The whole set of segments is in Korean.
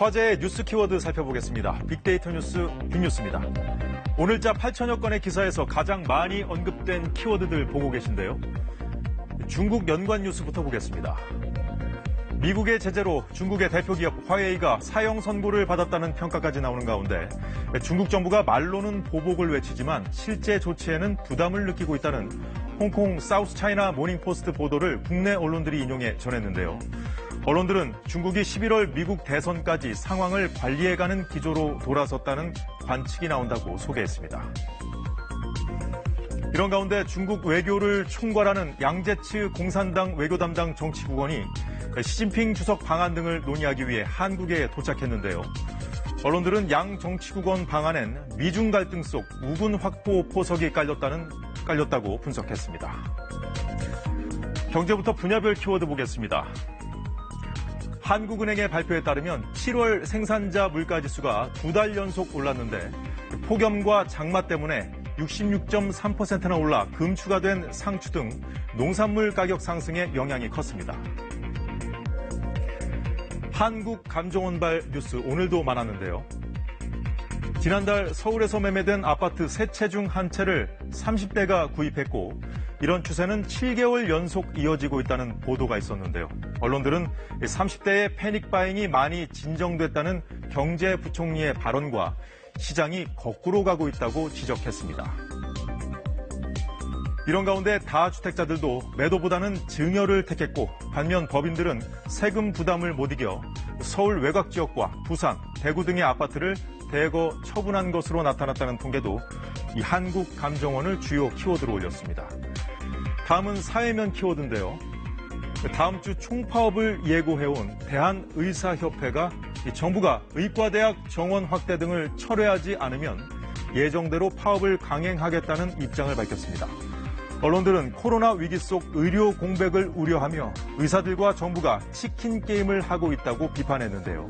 화제의 뉴스 키워드 살펴보겠습니다. 빅데이터 뉴스 빅뉴스입니다. 오늘자 8천여 건의 기사에서 가장 많이 언급된 키워드들 보고 계신데요. 중국 연관 뉴스부터 보겠습니다. 미국의 제재로 중국의 대표 기업 화웨이가 사형 선고를 받았다는 평가까지 나오는 가운데 중국 정부가 말로는 보복을 외치지만 실제 조치에는 부담을 느끼고 있다는 홍콩 사우스차이나 모닝포스트 보도를 국내 언론들이 인용해 전했는데요. 언론들은 중국이 11월 미국 대선까지 상황을 관리해가는 기조로 돌아섰다는 관측이 나온다고 소개했습니다. 이런 가운데 중국 외교를 총괄하는 양제츠 공산당 외교담당 정치국원이 시진핑 주석 방한 등을 논의하기 위해 한국에 도착했는데요. 언론들은 양 정치국원 방안엔 미중 갈등 속 우군 확보 포석이 깔렸다고 분석했습니다. 경제부터 분야별 키워드 보겠습니다. 한국은행의 발표에 따르면 7월 생산자 물가지수가 2달 연속 올랐는데 폭염과 장마 때문에 66.3%나 올라 금추가 된 상추 등 농산물 가격 상승에 영향이 컸습니다. 한국감정원발 뉴스 오늘도 많았는데요. 지난달 서울에서 매매된 아파트 3채 중 1채를 30대가 구입했고 이런 추세는 7개월 연속 이어지고 있다는 보도가 있었는데요. 언론들은 30대의 패닉 바잉이 많이 진정됐다는 경제부총리의 발언과 시장이 거꾸로 가고 있다고 지적했습니다. 이런 가운데 다주택자들도 매도보다는 증여를 택했고 반면 법인들은 세금 부담을 못 이겨 서울 외곽 지역과 부산, 대구 등의 아파트를 대거 처분한 것으로 나타났다는 통계도 이 한국감정원을 주요 키워드로 올렸습니다. 다음은 사회면 키워드인데요. 다음 주 총파업을 예고해온 대한의사협회가 정부가 의과대학 정원 확대 등을 철회하지 않으면 예정대로 파업을 강행하겠다는 입장을 밝혔습니다. 언론들은 코로나 위기 속 의료 공백을 우려하며 의사들과 정부가 치킨 게임을 하고 있다고 비판했는데요.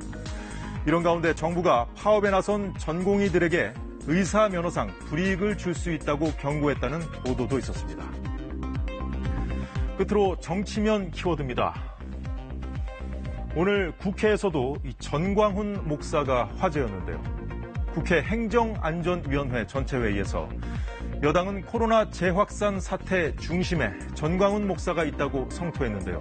이런 가운데 정부가 파업에 나선 전공의들에게 의사 면허상 불이익을 줄 수 있다고 경고했다는 보도도 있었습니다. 끝으로 정치면 키워드입니다. 오늘 국회에서도 이 전광훈 목사가 화제였는데요. 국회 행정안전위원회 전체회의에서 여당은 코로나 재확산 사태 중심에 전광훈 목사가 있다고 성토했는데요.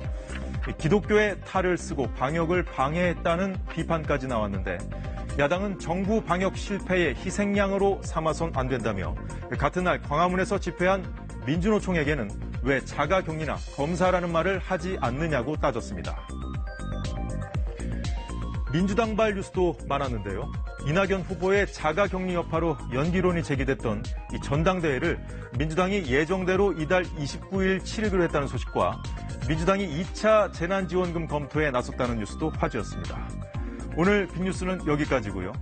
기독교의 탈을 쓰고 방역을 방해했다는 비판까지 나왔는데 야당은 정부 방역 실패의 희생양으로 삼아선 안 된다며 같은 날 광화문에서 집회한 민주노총에게는 왜 자가격리나 검사라는 말을 하지 않느냐고 따졌습니다. 민주당발 뉴스도 많았는데요. 이낙연 후보의 자가격리 여파로 연기론이 제기됐던 이 전당대회를 민주당이 예정대로 이달 29일 치르기로 했다는 소식과 민주당이 2차 재난지원금 검토에 나섰다는 뉴스도 화제였습니다. 오늘 빅뉴스는 여기까지고요.